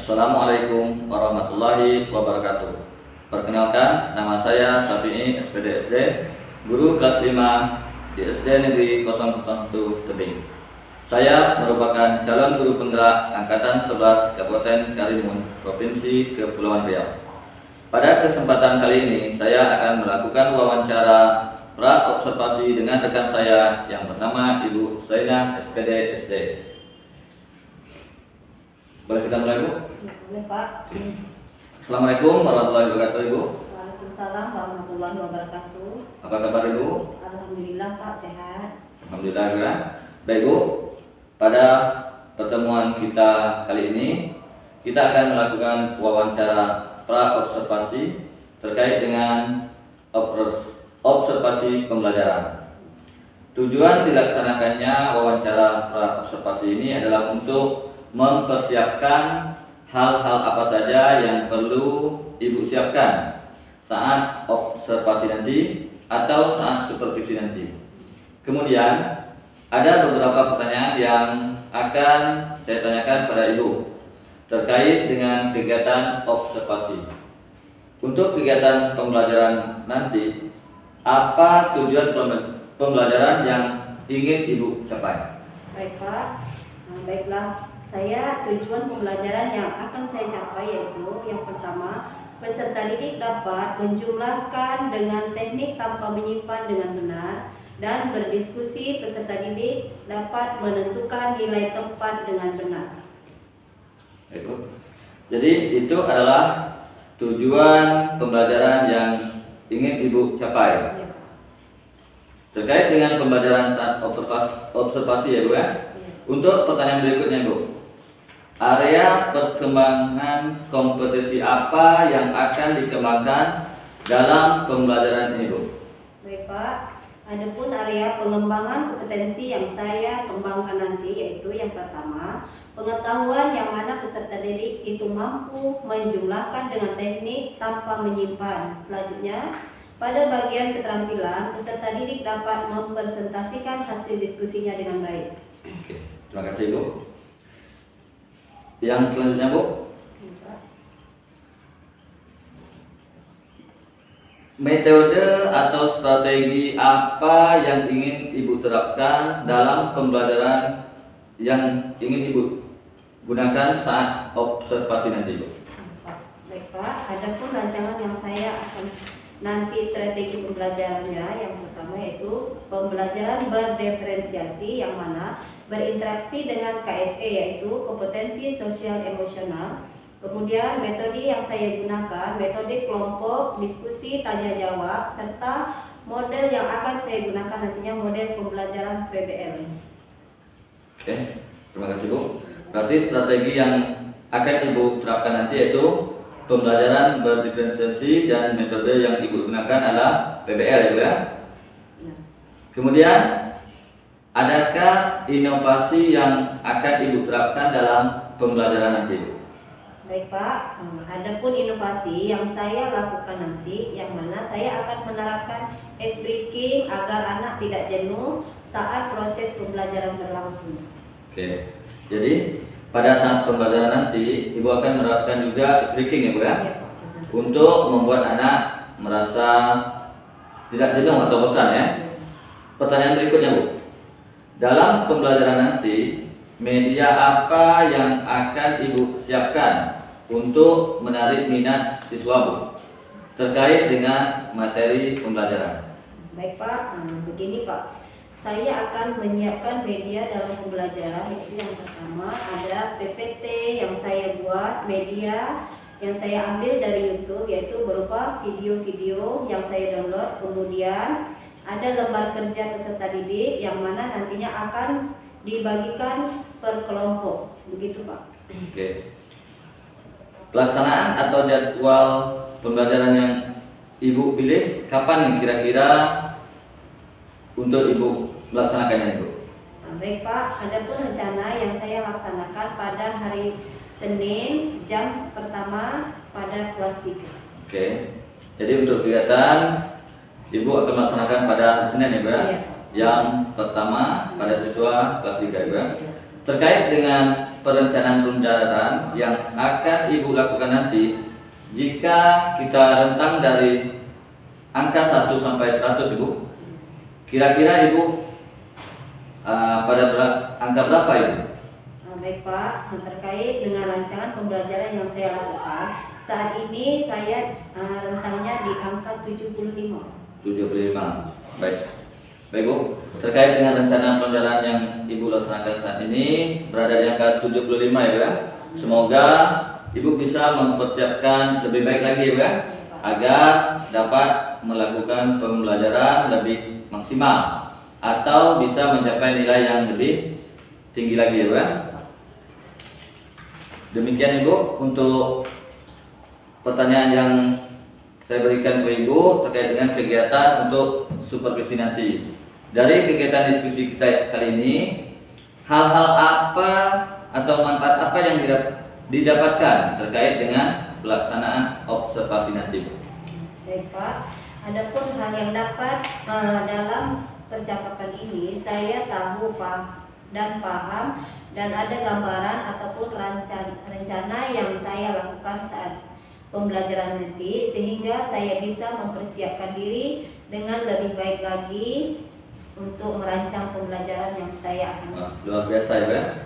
Assalamualaikum warahmatullahi wabarakatuh. Perkenalkan, nama saya Syafi'i SPD SD, guru kelas 5 di SD Negeri 001 Tebing. Saya merupakan calon guru penggerak Angkatan 11 Kabupaten Karimun, Provinsi Kepulauan Riau. Pada kesempatan kali ini, saya akan melakukan wawancara pra-observasi dengan rekan saya yang bernama Ibu Zainah SPD SD. Boleh kita mulai, Bu? Ya, boleh, Pak. Assalamualaikum warahmatullahi wabarakatuh, Ibu. Waalaikumsalam warahmatullahi wabarakatuh. Apa kabar, Ibu? Alhamdulillah, Pak, sehat. Alhamdulillah, ya. Baik, Bu. Pada pertemuan kita kali ini, kita akan melakukan wawancara pra-observasi terkait dengan observasi pembelajaran. Tujuan dilaksanakannya wawancara pra-observasi ini adalah untuk mempersiapkan hal-hal apa saja yang perlu Ibu siapkan saat observasi nanti atau saat supervisi nanti. Kemudian ada beberapa pertanyaan yang akan saya tanyakan pada Ibu terkait dengan kegiatan observasi. Untuk kegiatan pembelajaran nanti, apa tujuan pembelajaran yang ingin Ibu capai? Baik, Pak. Baiklah. Tujuan pembelajaran yang akan saya capai yaitu yang pertama, peserta didik dapat menjumlahkan dengan teknik tanpa menyimpan dengan benar dan berdiskusi. Peserta didik dapat menentukan nilai tempat dengan benar. Jadi itu adalah tujuan pembelajaran yang ingin Ibu capai. Ya. Terkait dengan pembelajaran saat observasi ya, Bu ya. Untuk pertanyaan berikutnya, Bu. Area perkembangan kompetensi apa yang akan dikembangkan dalam pembelajaran ini, Bu? Baik, Pak. Adapun area pengembangan kompetensi yang saya kembangkan nanti yaitu yang pertama, pengetahuan yang mana peserta didik itu mampu menjumlahkan dengan teknik tanpa menyimpan. Selanjutnya, pada bagian keterampilan, peserta didik dapat mempresentasikan hasil diskusinya dengan baik. Oke, terima kasih, Bu. Yang selanjutnya, Bu. Metode atau strategi apa yang ingin Ibu terapkan dalam pembelajaran yang ingin Ibu gunakan saat observasi nanti, Bu? Baik, Pak. Adapun rancangan yang saya akan nanti strategi pembelajarannya yang pertama yaitu pembelajaran berdiferensiasi yang mana berinteraksi dengan KSE yaitu kompetensi sosial emosional. Kemudian metode yang saya gunakan metode kelompok, diskusi, tanya jawab, serta model yang akan saya gunakan nantinya model pembelajaran PBL. Oke, terima kasih, Bu. Berarti strategi yang akan Ibu terapkan nanti yaitu pembelajaran berdiferensiasi dan metode yang Ibu gunakan adalah PBL ya, Bu ya. Kemudian adakah inovasi yang akan Ibu terapkan dalam pembelajaran nanti, Bu? Baik, Pak. Adapun inovasi yang saya lakukan nanti yang mana saya akan menerapkan ice breaking agar anak tidak jenuh saat proses pembelajaran berlangsung. Oke. Jadi pada saat pembelajaran nanti Ibu akan menerapkan juga ice breaking ya, Bu ya? Ya, Pak. Untuk membuat anak merasa tidak jenuh atau bosan ya. Pertanyaan berikutnya, Bu. Dalam pembelajaran nanti, media apa yang akan Ibu siapkan untuk menarik minat siswa, Bu, terkait dengan materi pembelajaran? Baik, Pak. Begini, Pak. Saya akan menyiapkan media dalam pembelajaran yaitu yang pertama ada PPT yang saya buat, media yang saya ambil dari YouTube yaitu berupa video-video yang saya download. Kemudian ada lembar kerja peserta didik yang mana nantinya akan dibagikan per kelompok. Begitu, Pak. Oke. Pelaksanaan atau jadwal pembelajaran yang Ibu pilih kapan nih kira-kira untuk Ibu melaksanakannya, Ibu? Baik, Pak. Adapun rencana yang saya laksanakan pada hari Senin jam pertama pada kelas 3. Oke. Jadi untuk kegiatan Ibu akan melaksanakan pada Senin ya, Bu? Iya. Yang pertama pada siswa kelas 3 juga. terkait dengan perencanaan pembelajaran yang akan Ibu lakukan nanti, jika kita rentang dari angka 1 sampai 100 Ibu, kira-kira Ibu pada angka berapa Ibu? Baik Pak, terkait dengan rancangan pembelajaran yang saya lakukan, saat ini saya rentangnya di angka 75. 75. Baik. Baik Bu, terkait dengan rencana pembelajaran yang Ibu laksanakan saat ini berada di angka 75 ya Bu ya. Semoga Ibu bisa mempersiapkan lebih baik lagi ya Bu ya, agar dapat melakukan pembelajaran lebih maksimal atau bisa mencapai nilai yang lebih tinggi lagi ya Bu ya. Demikian Ibu untuk pertanyaan yang saya berikan ke Ibu terkait dengan kegiatan untuk supervisi nanti. Dari kegiatan diskusi kita kali ini, hal-hal apa atau manfaat apa yang didapatkan terkait dengan pelaksanaan observasi nanti? Baik Pak, adapun hal yang dapat dalam percakapan ini, saya tahu dan paham dan ada gambaran ataupun rencana yang saya lakukan saat pembelajaran nanti, sehingga saya bisa mempersiapkan diri dengan lebih baik lagi untuk merancang pembelajaran yang saya akan. Luar biasa ya.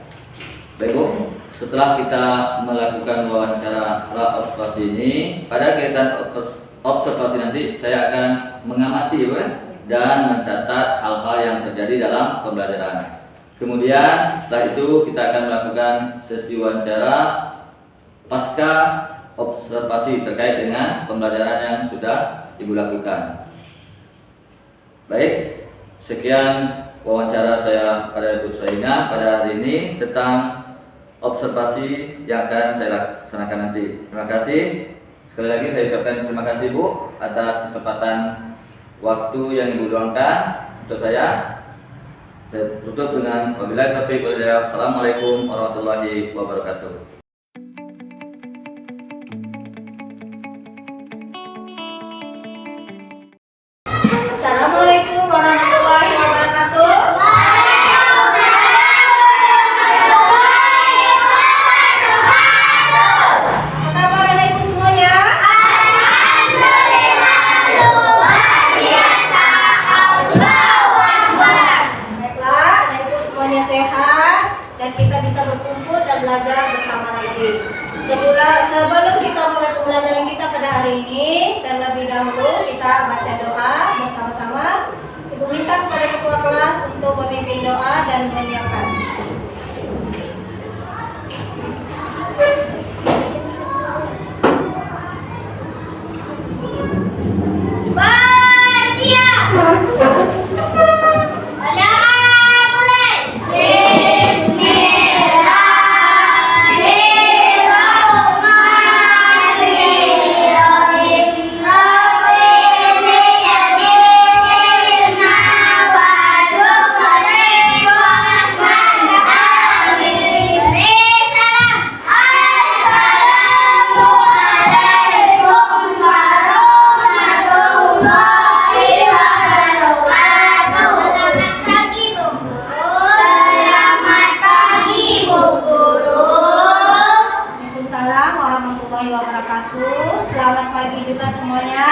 Baik Bu, setelah kita melakukan wawancara observasi ini, pada kegiatan observasi nanti saya akan mengamati ya, dan mencatat hal-hal yang terjadi dalam pembelajaran. Kemudian setelah itu kita akan melakukan sesi wawancara pasca observasi terkait dengan pembelajaran yang sudah Ibu lakukan. Baik, sekian wawancara saya pada Ibu Saina pada hari ini tentang observasi yang akan saya laksanakan nanti. Terima kasih. Sekali lagi saya ucapkan terima kasih Bu atas kesempatan waktu yang Ibu luangkan untuk saya. Saya tutup dengan wabillahi taufiq wal hidayah. Assalamualaikum warahmatullahi wabarakatuh. Assalamualaikum warahmatullahi wabarakatuh. Apa kabar anak ibu semuanya? Baiklah, anak ibu semuanya sehat dan kita bisa berkumpul dan belajar bersama lagi. Sebelum kita mulai pembelajaran kita pada hari ini, terlebih dahulu kita baca doa bersama-sama. Ibu minta kepada ketua kelas untuk memimpin doa dan menyiapkan. Selamat pagi juga semuanya.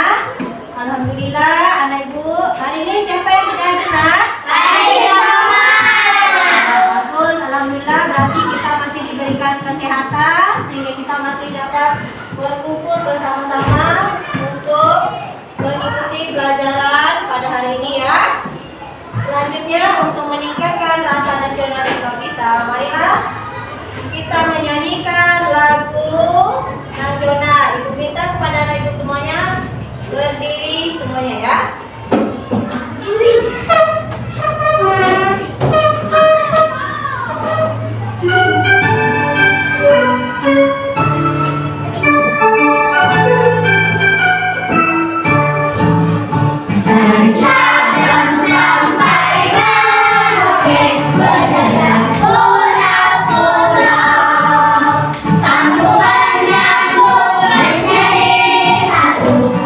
Alhamdulillah anak ibu, hari ini siapa yang tidak hadir nak? Saya. Bagus, alhamdulillah berarti kita masih diberikan kesehatan sehingga kita masih dapat berkumpul bersama-sama untuk mengikuti pelajaran pada hari ini ya. Selanjutnya untuk meningkatkan rasa nasionalisme kita, marilah kita menyanyikan lagu nasional. Ibu minta kepada anak ibu semuanya berdiri semuanya ya.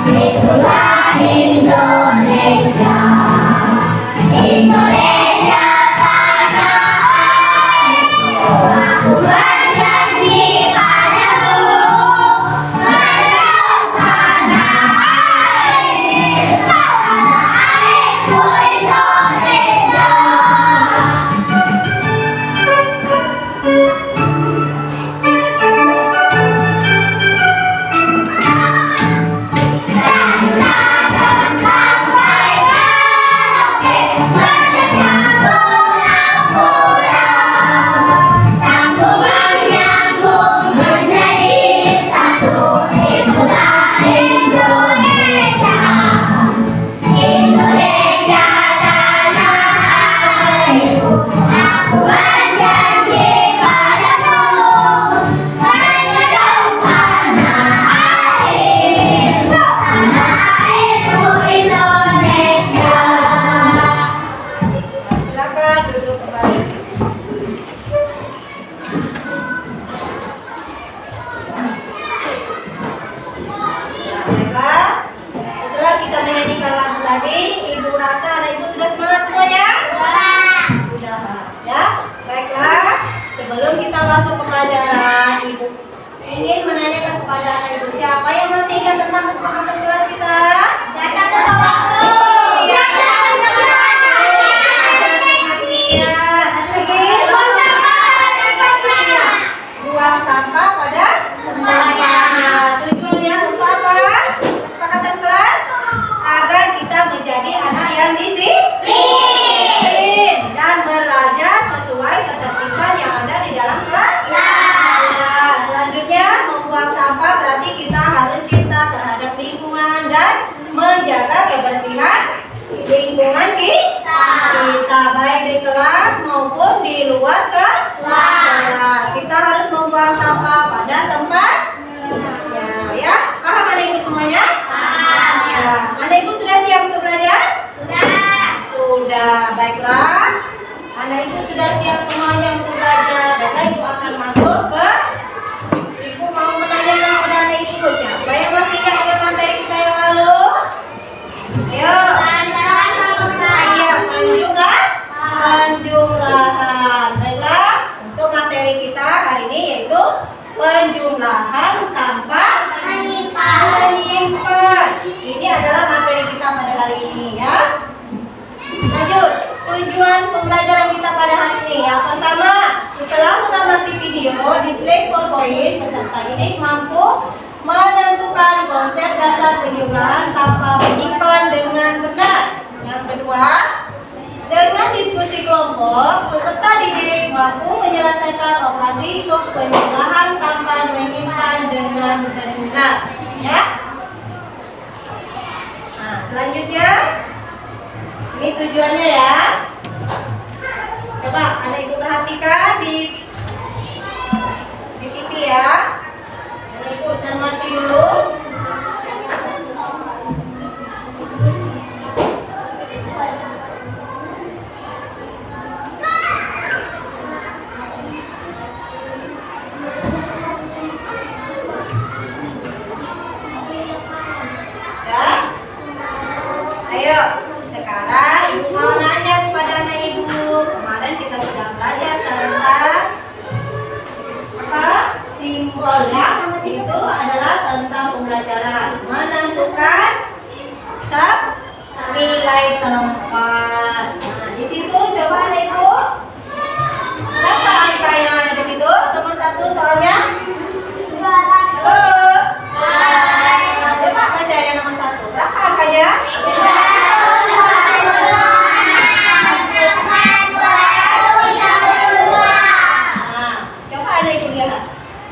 Itulah tadi Ibu rasa anak Ibu sudah semangat semuanya? Sudah. Ya, baiklah. Sebelum kita masuk ke pelajaran, Ibu ingin menanyakan kepada anak Ibu, siapa yang masih ingat tentang kesepakatan kelas kita? Data tepat waktu. Iya. Buang sampah pada tempatnya. Tujuannya untuk apa? Kesepakatan kelas agar kita menjadi anak yang disiplin dan belajar sesuai ketertiban yang ada di dalam kelas. Nah, selanjutnya membuang sampah berarti kita harus cinta terhadap lingkungan dan menjaga kebersihan lingkungan kita baik di kelas maupun di luar kelas. Kita harus membuang sampah pada tempatnya, ya. Paham anak Ibu semuanya? Ya. Anak Ibu sudah siap untuk belajar? Sudah. Baiklah. Anak Ibu sudah siap semuanya untuk belajar. Baiklah, Ibu akan masuk ke Ibu mau menanyakan kepada anak Ibu, siapa yang masih ingat dengan materi kita yang lalu? Ayo. Penjumlahan. Baiklah, untuk materi kita hari ini yaitu penjumlahan tanpa menyimpan. Ini adalah materi kita pada hari ini, ya. Lanjut, tujuan pembelajaran kita pada hari ini. Yang pertama, setelah mengamati video, display PowerPoint, peserta ini mampu menentukan konsep dasar penjumlahan tanpa menyimpan dengan benar. Yang kedua, dengan diskusi kelompok, peserta didik mampu menyelesaikan operasi hitung penjumlahan tanpa menyimpan dengan benar. Ya. Nah, selanjutnya, ini tujuannya ya. Coba anak Ibu perhatikan di TV ya. Anak Ibu cermati dulu. Ayo, sekarang Ibu mau nanya kepada anak Ibu. Kemarin kita sudah belajar tentang apa? Simbolnya itu adalah tentang pembelajaran menentukan nilai tempat. Nah, di situ coba anak Ibu. Berapa angka yang ada di situ? Nomor 1 soalnya. Halo. Nah, coba baca yang nomor 1. Berapa angkanya?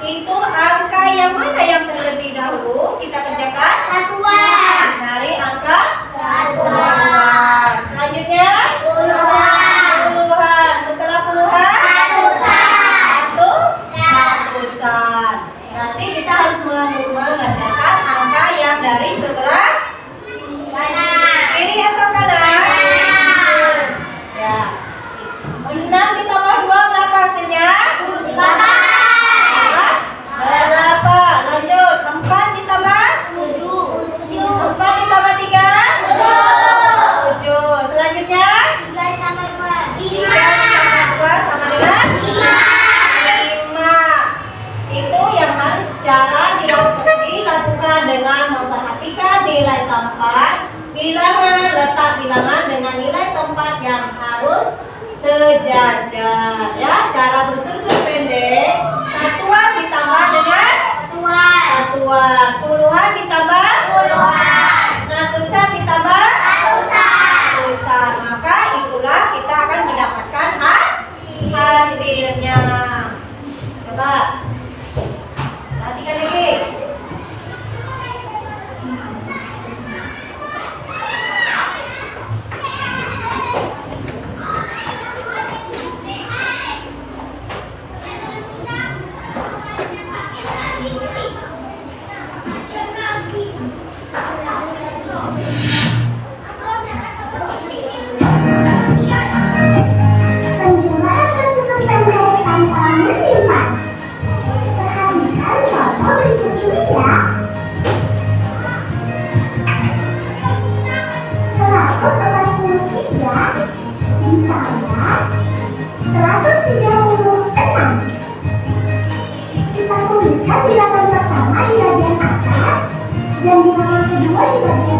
Itu angka yang mana yang terlebih dahulu kita kerjakan? Satuan. Dari angka Satuan. Selanjutnya Puluhan. puluhan. Setelah puluhan ratusan. Berarti kita harus mengerjakan angka yang dari sebelah kiri atau kanan? Ya. 6 ditambah 2 berapa hasilnya? 8. Lanjut, 4 ditambah 4 ditambah 3 7. Selanjutnya 3 ditambah 2 sama dengan 5. Itu yang harus cara dilakukan dengan memperhatikan nilai tempat, bilangan, letak bilangan dengan nilai tempat yang harus sejajar. Ya, cara bersusun pendek. Satuan ditambah dengan satuan, puluhan ditambah ratusan ditambah ratusan. Maka itulah kita akan mendapatkan hasilnya. Coba perhatikan lagi.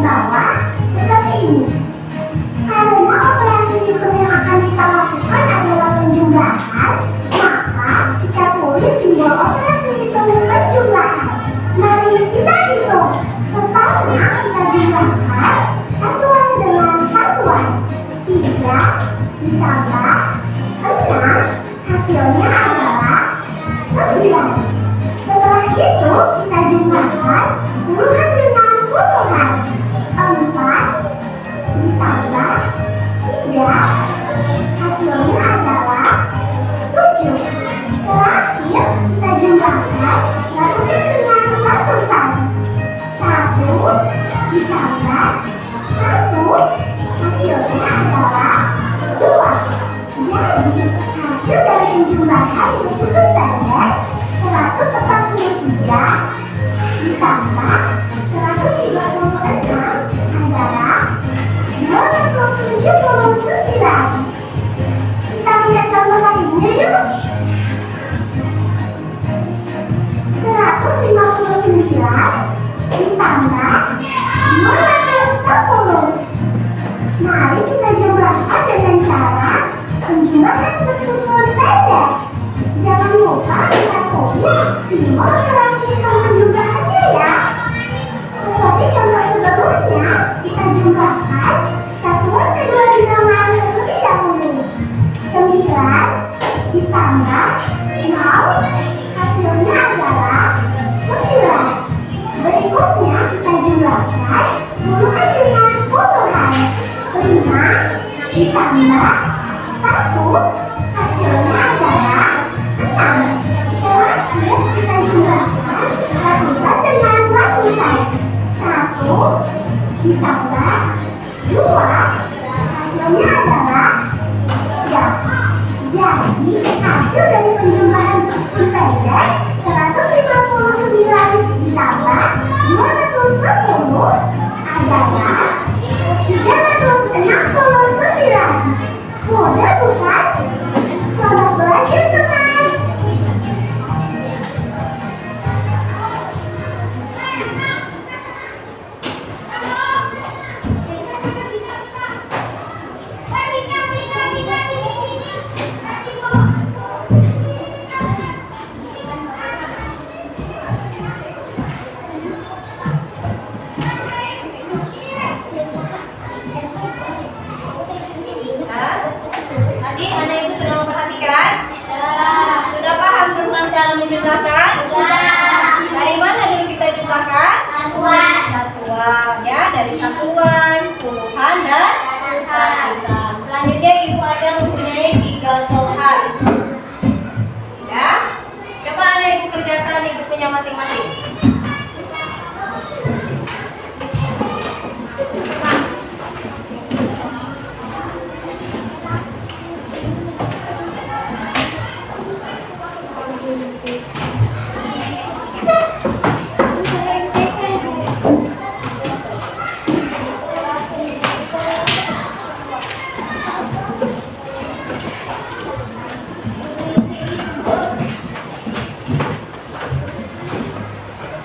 bawah seperti ini. Karena operasi hitung yang akan kita lakukan adalah penjumlahan, maka kita tulis simbol operasi hitung penjumlahan. Mari kita hitung. Pertama kita jumlahkan satuan dengan satuan. 3 ditambah 6 hasilnya adalah 9. Setelah itu kita jumlahkan puluhan dengan puluhan. 4 ditambah 3 hasilnya adalah 7. Terakhir kita jumlahkan ratusan dengan ratusan. 1 ditambah 1 hasilnya adalah 2. Jadi hasil dari penjumlahan bersusun pendek 143 ditambah 136 adalah 279. Kita lihat contoh lainnya yuk. 159 ditambah 210. Mari kita jumlahkan dengan cara penjumlahan bersusun pendek. Jangan lupa kita tulis simbol operasi hitung penjumlahannya ya. Seperti contoh sebelumnya, kita jumlahkan satuan kedua bilangan terlebih dahulu. 9 ditambah 0 hasilnya adalah 9. Berikutnya kita jumlahkan puluhan dengan puluhan. 5 ditambah 1 hasilnya adalah 6. Terakhir kita jumlahkan ratusan dengan ratusan. 1 ditambah 2 hasilnya adalah 3. Jadi hasil dari penjumlahan bersusun pendek 159 ditambah 210 adalah 369. Mudah bukan? Selamat belajar teman. Tadi anak ibu sudah memperhatikan? Sudah paham tentang cara menjumlahkan? Dari mana dulu kita jumlahkan? Satuan ya, dari satuan, puluhan dan ratusan. Selanjutnya ibu ada mempunyai 3 soal. Ya, coba anak ibu kerjakan ibu punya masing-masing.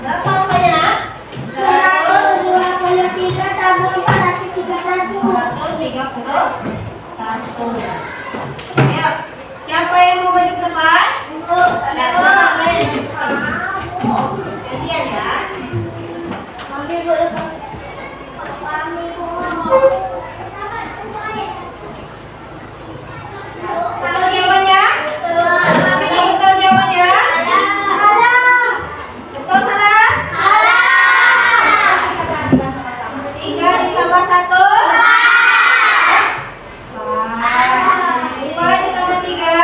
Berapa angkanya? 123 tambah 431. 131. Ayo, siapa yang mau maju ke depan? Gantian ya. Betul jawabannya? Betul jawabannya? Betul salah? Kita perhatikan sama-sama. 3 ditambah 1 2 ditambah 3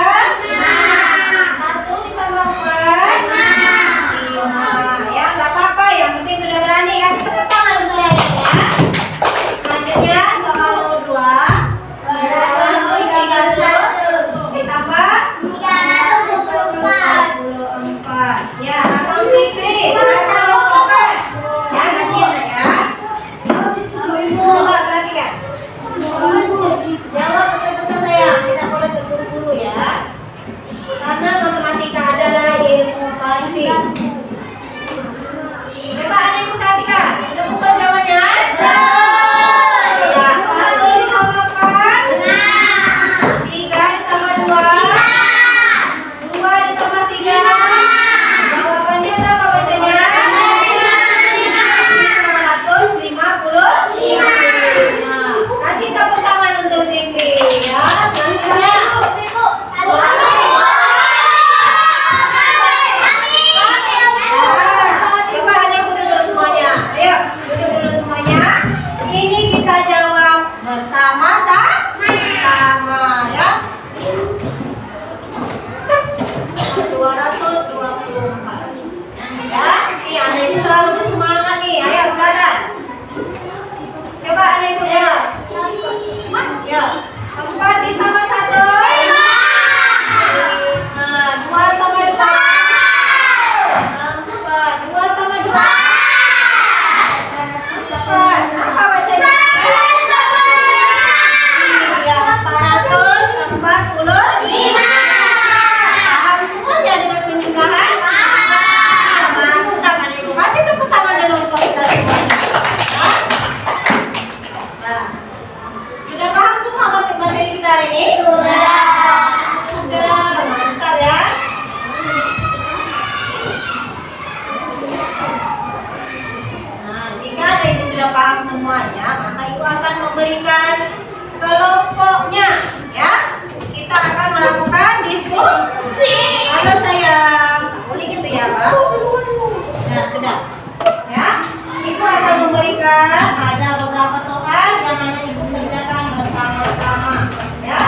1 ditambah 4 hari ini? Sudah, mantap ya. Nah, jika ada ibu sudah paham semuanya, maka ibu akan memberikan kelompoknya, ya. Kita akan melakukan diskusi. Halo sayang, tak boleh gitu ya, Pak. Nah, sudah. Ya, ibu akan memberikan ada beberapa soal yang hanya ibu kerjakan bersama-sama, ya.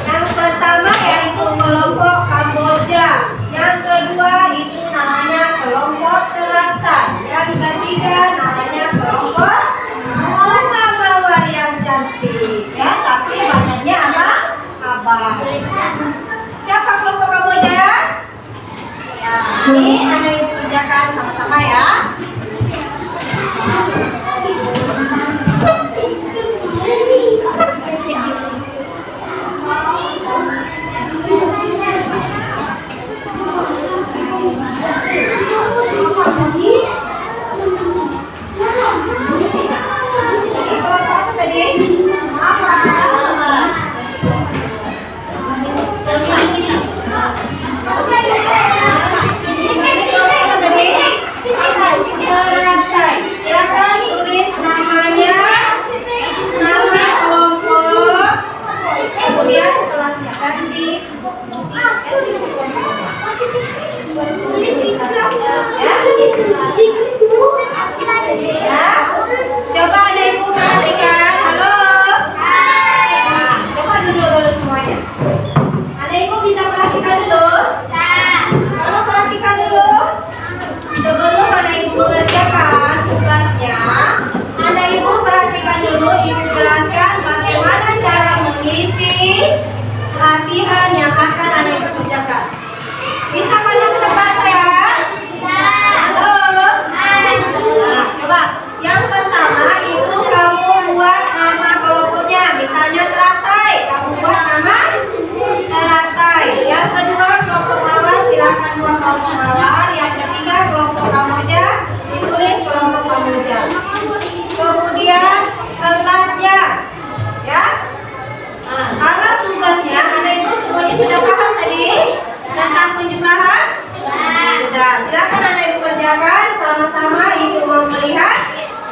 Yang pertama yaitu kelompok Kamboja. Yang kedua itu namanya kelompok teratai. Yang ketiga namanya kelompok bunga mawar yang cantik. Ya, tapi warnanya apa? Abang. Siapa kelompok Kamboja? Ya, ini ada yang kerjakan sama-sama ya. Silakan tulis namanya, nama kelompok, kemudian kelasnya ganti. Ya, coba ada ibu perhatikan. Halo. Nah, coba dulu semuanya. Ada ibu bisa perhatikan dulu? Halo, perhatikan dulu. Sebelum ada ibu mengerjakan tugasnya, ada ibu perhatikan dulu, ibu jelaskan bagaimana cara mengisi latihan yang akan ada ibu kerjakan. Bisa pandang ke depan saya? Halo. Nah, coba. Yang pertama itu kamu buat nama kelompoknya, misalnya teratai. Kamu buat nama teratai. Yang kedua kelompok mawar, silakan buat kelompok mawar. Yang ketiga kelompok Kamboja, ditulis kelompok Kamboja. Kemudian kelasnya, ya. Nah, kalau tugasnya ada itu semuanya sudah paham tadi tentang penjumlahan? Sudah, silakan ada ibu kerjakan sama-sama. Ibu mau melihat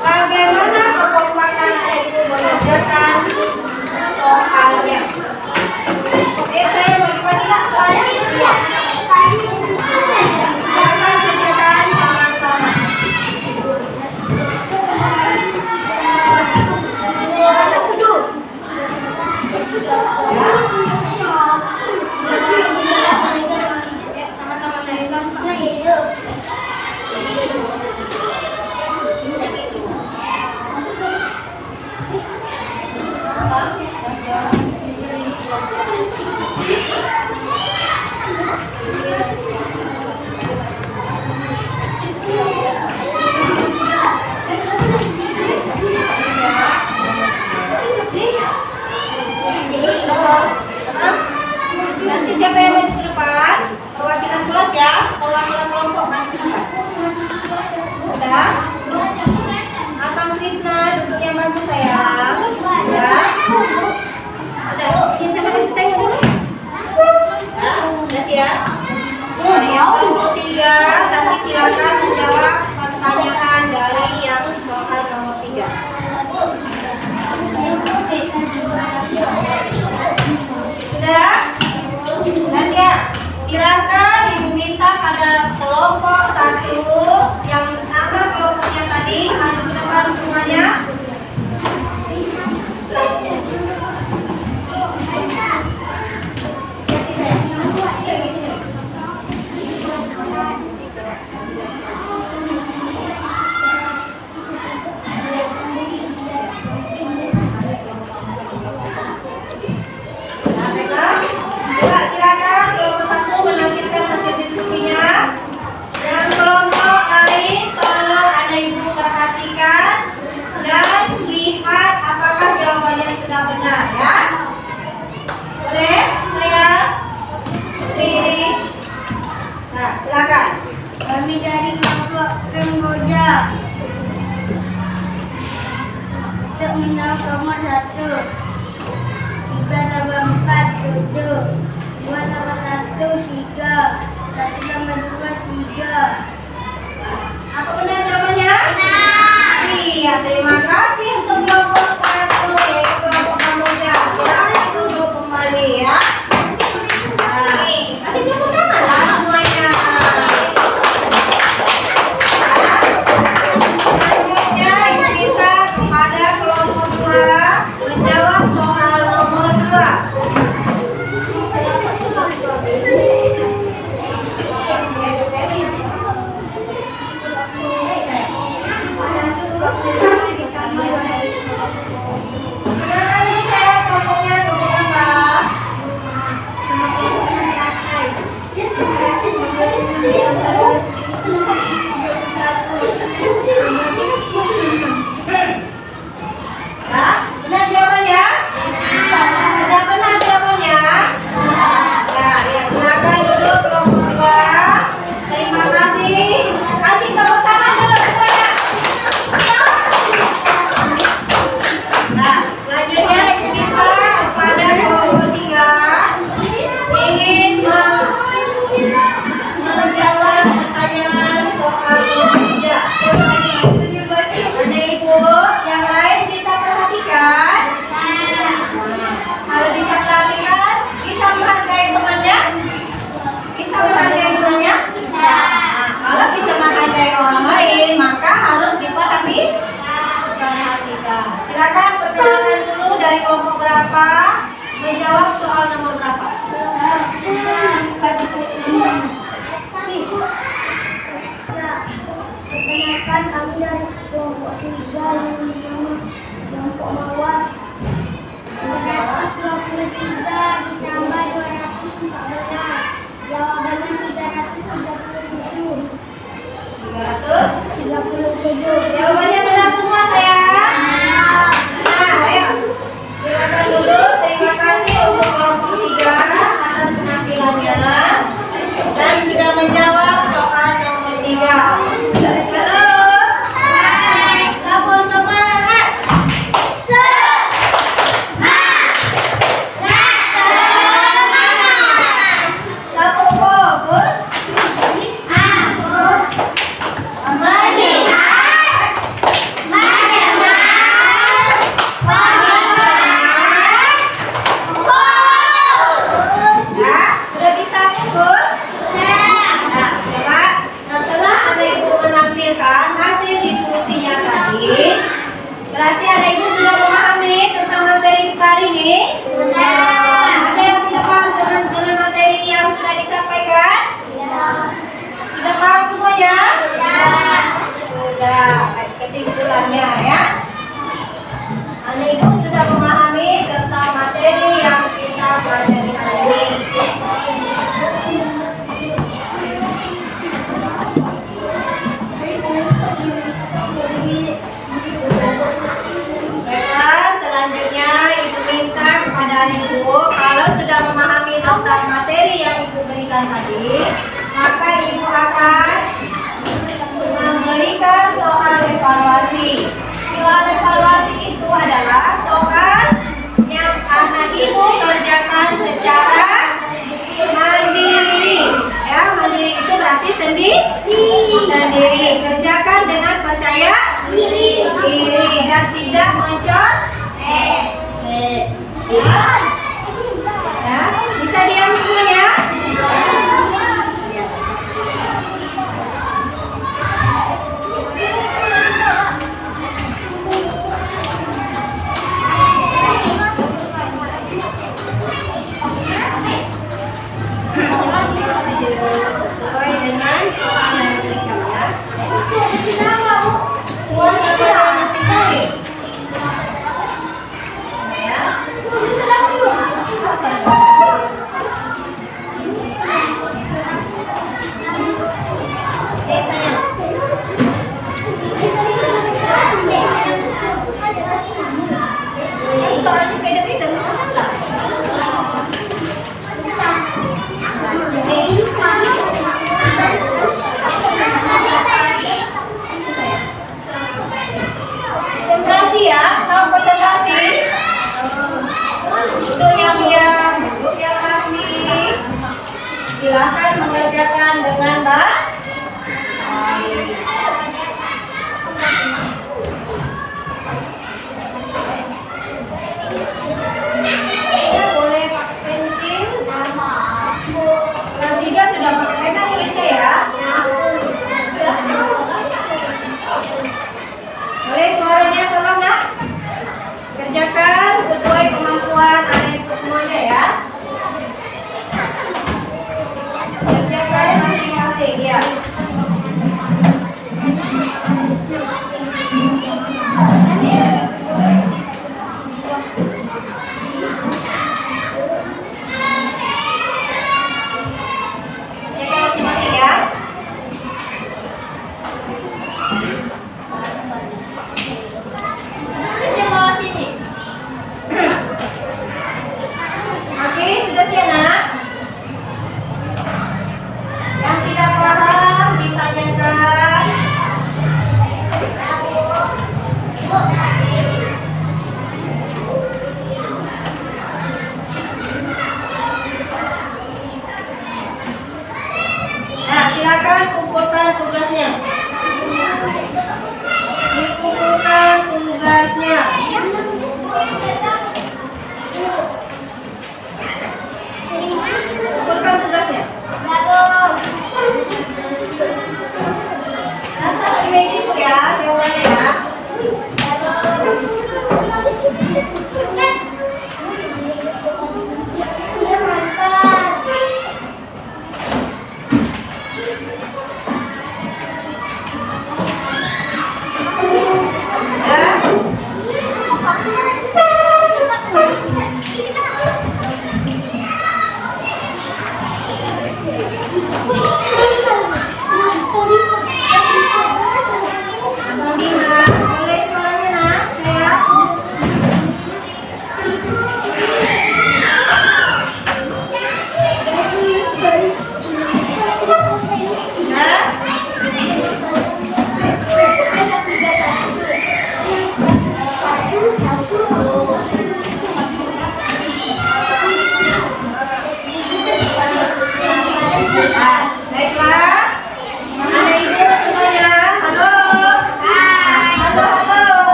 bagaimana kekompakan ada ibu mengerjakan soalnya. Saya bagi-bagi lah soalnya. Silakan kerjakan sama-sama. Ada kudu. Ya, sama-sama saya. Nanti siapa yang maju ke depan? Perwakilan kelas ya, perwakilan kelompok maju ke depan. Udah? Akang Krisna duduk yang bagus sayang. Udah? Udah? Ini kita kasih tengok dulu. Udah ya? Nah, yang kelompok 3 nanti silakan menjawab pertanyaan dari yang soal nomor 3. Sudah? Nadia, silakan ibu minta pada kelompok 1 yang nama kelompoknya tadi maju ke depan semuanya. menjawab nomor 1. 3 tambah 4, 7. 2 tambah 1, 3. 1 tambah 2, 3. Apa benar jawabannya? Benar. Iya, terima kasih untuk kelompok 1 yaitu kelompok Kamboja. Silakan duduk kembali ya. Nah, kasih tepuk tangan lah semuanya. Selanjutnya ibu minta kepada kelompok 2 menjawab soal nomor 2. Silakan ini saya kelompoknya kelompok apa? Ya, benar jawabannya? Sudah benar jawabannya? Ya, silakan duduk kelompok 2. Terima kasih. Kasih tepuk tangan dulu semuanya. Nah, selanjutnya ibu minta kepada kelompok 3 ingin menjawab pertanyaan soal nomor 3. Ada ibu yang lain bisa perhatikan? Kalau bisa perhatikan, bisa menghargai temannya? Bisa menghargai temannya? Nah, kalau bisa menghargai orang lain, maka harus diperhatikan. Silakan perkenalkan dulu dari kelompok berapa, menjawab soal nomor berapa. Perkenalkan kami dari kelompok 3 yang bernama kelompok Mawar. 223 ditambah 214. Jawabannya 337. 337. Jawabannya benar semua sayang. Nah, ayo. Silakan dulu. Terima kasih untuk kelompok 3 atas penampilannya dan sudah menjawab soal nomor 3. Halo. Hai. Lapor semangat. Lapor fokus. Ya, sudah bisa fokus? Nah, coba setelah ada ibu menampilkan hasil diskusinya tadi, berarti ada ibu sudah memahami tentang materi kita hari ini? Ada yang tidak paham dengan materi yang sudah disampaikan? Sudah paham semuanya? Sudah, kesimpulannya ya. Ada ibu sudah memahami tentang materi yang kita pelajari hari ini. Baiklah, selanjutnya ibu minta kepada ibu kalau sudah memahami tentang materi yang ibu berikan tadi, maka ibu akan memberikan soal evaluasi. Soal evaluasi itu adalah soal yang anak ibu kerjakan secara mandiri. Ya, mandiri itu berarti sendiri. Kerjakan dengan percaya diri dan tidak mencontoh. Ya, bisa diam semuanya? Sesuai dengan soal yang diberikan ya. konsentrasi ya, tolong konsentrasi. Duduk yang diam, duduk yang rapi. Silakan mengerjakan dengan baik. Boleh pakai pensil. Kelas 3 sudah pakai pena tulisnya ya. Boleh suaranya tolong nak. Kerjakan sesuai kemampuan adik semuanya ya. Kerjakan masing-masing ya.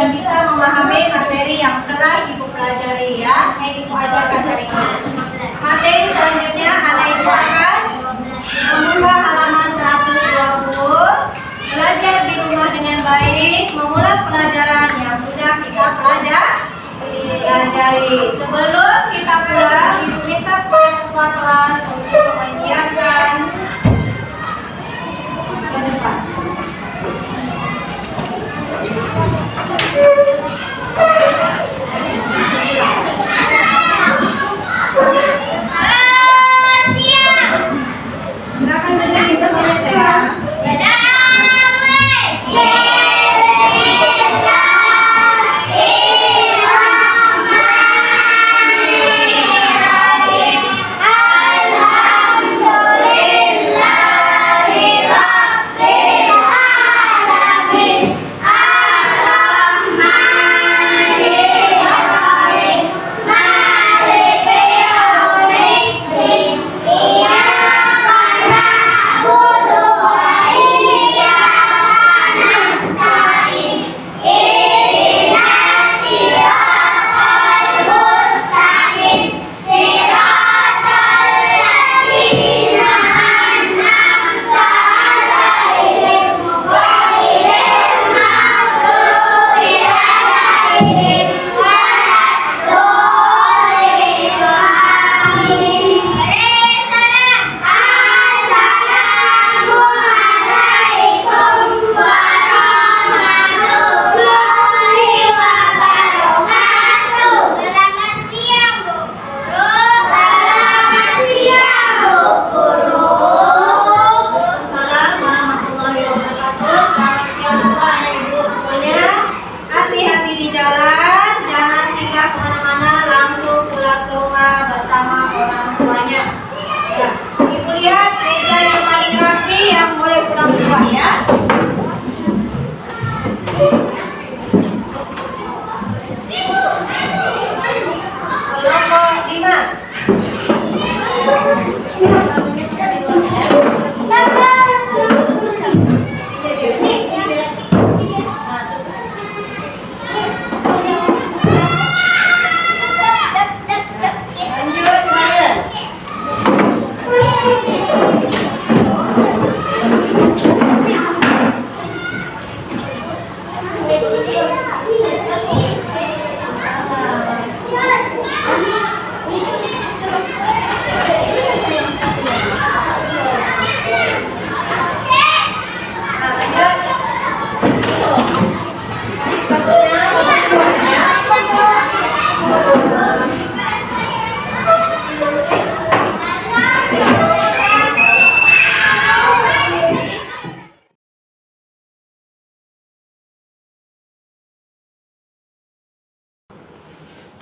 dan bisa memahami materi yang telah Ibu pelajari ya, yang Ibu ajarkan hari ini. Materi selanjutnya Anak Ibu akan membuka halaman 120, belajar di rumah dengan baik, mengulang pelajaran yang sudah kita pelajari. Sebelum kita pulang, Ibu minta kepada ketua kelas untuk menyiapkan ke depan. Silakan berdiri semuanya sayang.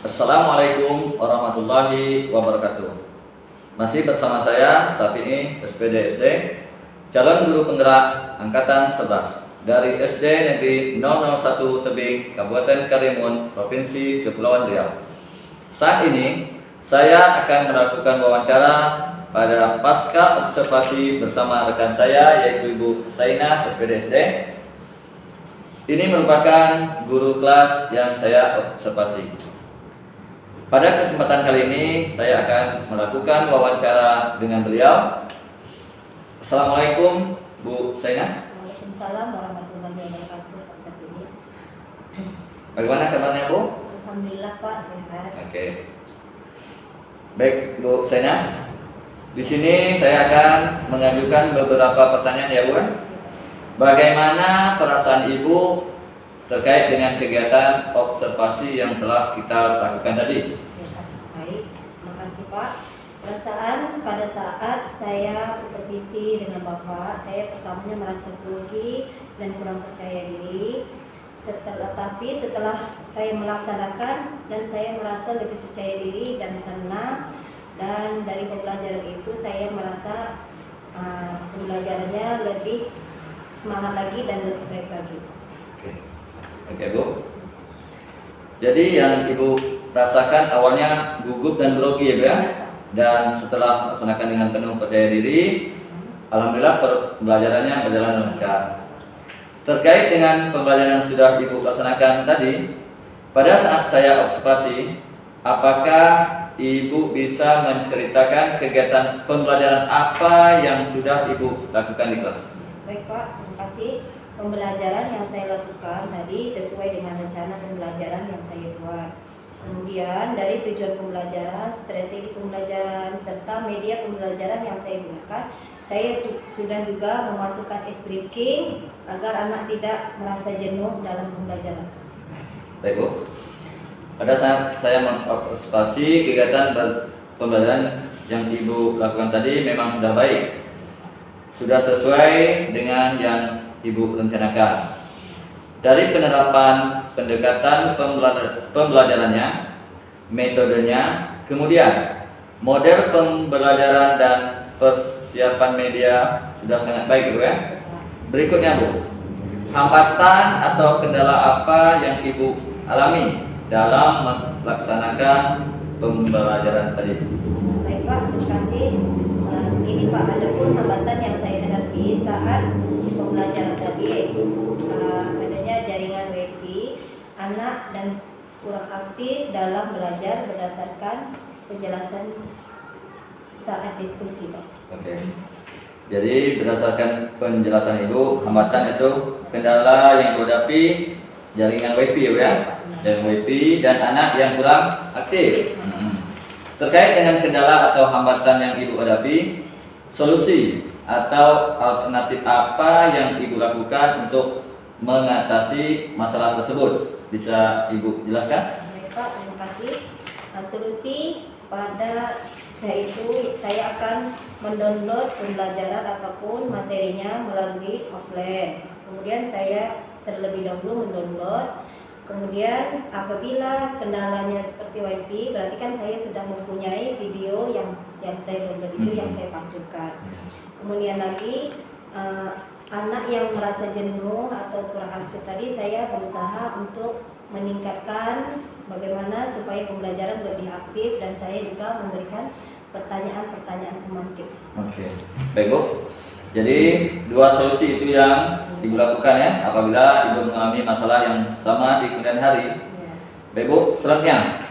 Assalamualaikum warahmatullahi wabarakatuh. Masih bersama saya Sapi'i SPD SD, calon guru penggerak angkatan 11 dari SD Negeri 001 Tebing, Kabupaten Karimun, Provinsi Kepulauan Riau. Saat ini saya akan melakukan wawancara pada pasca observasi bersama rekan saya yaitu Ibu Saina SPD SD. Ini merupakan guru kelas yang saya observasi. Pada kesempatan kali ini saya akan melakukan wawancara dengan beliau. Assalamualaikum Bu Saina. Waalaikumsalam warahmatullahi wabarakatuh Pak Sapi'i. Bagaimana kabarnya Bu? Alhamdulillah Pak, sehat. Oke. Baik Bu Saina. Di sini saya akan mengajukan beberapa pertanyaan ya Bu. Bagaimana perasaan Ibu terkait dengan kegiatan observasi yang telah kita lakukan tadi? Ya, baik, makasih Pak. Perasaan pada saat saya supervisi dengan Bapak, saya pertamanya merasa grogi dan kurang percaya diri. Tapi setelah saya melaksanakan dan saya merasa lebih percaya diri dan tenang, dan dari pembelajaran itu saya merasa pembelajarannya lebih semangat lagi dan lebih baik lagi. Oke Bu. Jadi yang Ibu rasakan awalnya gugup dan grogi ya Bu ya? Dan setelah melaksanakan dengan penuh percaya diri, alhamdulillah pembelajarannya berjalan lancar. Terkait dengan pembelajaran yang sudah Ibu laksanakan tadi, pada saat saya observasi, apakah Ibu bisa menceritakan kegiatan pembelajaran apa yang sudah Ibu lakukan di kelas? Baik Pak, terima kasih. Pembelajaran yang saya lakukan tadi sesuai dengan rencana pembelajaran yang saya buat. Kemudian dari tujuan pembelajaran, strategi pembelajaran, serta media pembelajaran yang saya gunakan, saya sudah juga memasukkan e-breaking agar anak tidak merasa jenuh dalam pembelajaran. Baik Bu, pada saat saya mengobservasi kegiatan pembelajaran yang Ibu lakukan tadi memang sudah baik, sudah sesuai dengan yang Ibu rencanakan. Dari penerapan pendekatan pembelajarannya, metodenya, kemudian model pembelajaran dan persiapan media sudah sangat baik Bu ya. Berikutnya Bu, hambatan atau kendala apa yang Ibu alami dalam melaksanakan pembelajaran tadi? Baik Pak, terima kasih. Ini Pak, ada pun hambatan yang saya hadapi saat pembelajaran tadi, yaitu adanya jaringan WiFi, anak dan kurang aktif dalam belajar berdasarkan penjelasan saat diskusi Pak. Oke. Jadi berdasarkan penjelasan Ibu, hambatan itu kendala yang dihadapi jaringan WiFi ya, jaringan WiFi dan anak yang kurang aktif. Terkait dengan kendala atau hambatan yang Ibu hadapi, solusi atau alternatif apa yang Ibu lakukan untuk mengatasi masalah tersebut? Bisa Ibu jelaskan? Baik Pak, terima kasih. Solusi pada yaitu saya akan mendownload pembelajaran ataupun materinya melalui offline. Kemudian saya terlebih dahulu mendownload. Kemudian apabila kendalanya seperti WiFi, berarti kan saya sudah mempunyai video yang saya download itu yang saya panculkan. Kemudian lagi anak yang merasa jenuh atau kurang aktif tadi, saya berusaha untuk meningkatkan bagaimana supaya pembelajaran lebih aktif dan saya juga memberikan pertanyaan-pertanyaan pemantik. Oke, baik Bu. Jadi dua solusi itu yang Ibu lakukan ya apabila Ibu mengalami masalah yang sama di kemudian hari. Ya. Baik Bu, selanjutnya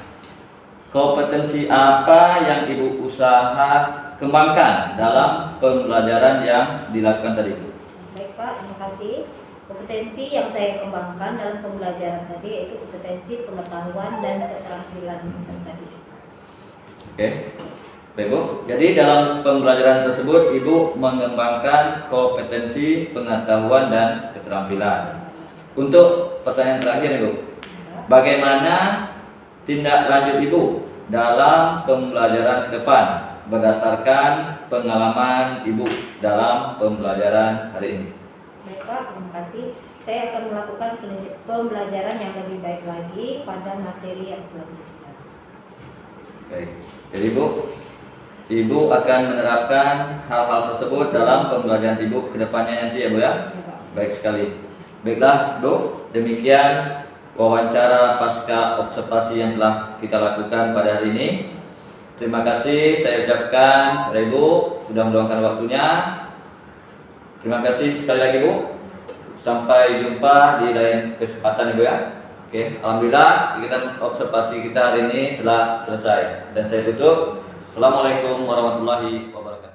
kompetensi apa yang Ibu usaha kembangkan dalam pembelajaran yang dilakukan tadi? Baik Pak, terima kasih. Kompetensi yang saya kembangkan dalam pembelajaran tadi yaitu kompetensi pengetahuan dan keterampilan peserta didik. Oke, baik Bu. Jadi dalam pembelajaran tersebut Ibu mengembangkan kompetensi pengetahuan dan keterampilan. Untuk pertanyaan terakhir Ibu, bagaimana tindak lanjut Ibu dalam pembelajaran ke depan berdasarkan pengalaman Ibu dalam pembelajaran hari ini? Baik Pak, terima kasih. Saya akan melakukan pembelajaran yang lebih baik lagi pada materi yang selanjutnya. Baik, jadi Ibu akan menerapkan hal-hal tersebut dalam pembelajaran Ibu ke depannya nanti ya Bu ya? Ya, Pak. Baik sekali. Baiklah Bu, demikian wawancara pasca observasi yang telah kita lakukan pada hari ini. Terima kasih saya ucapkan kepada Ibu sudah meluangkan waktunya. Terima kasih sekali lagi Bu. Sampai jumpa di lain kesempatan Ibu ya. Oke, alhamdulillah kegiatan observasi kita hari ini telah selesai dan saya tutup. Assalamualaikum warahmatullahi wabarakatuh.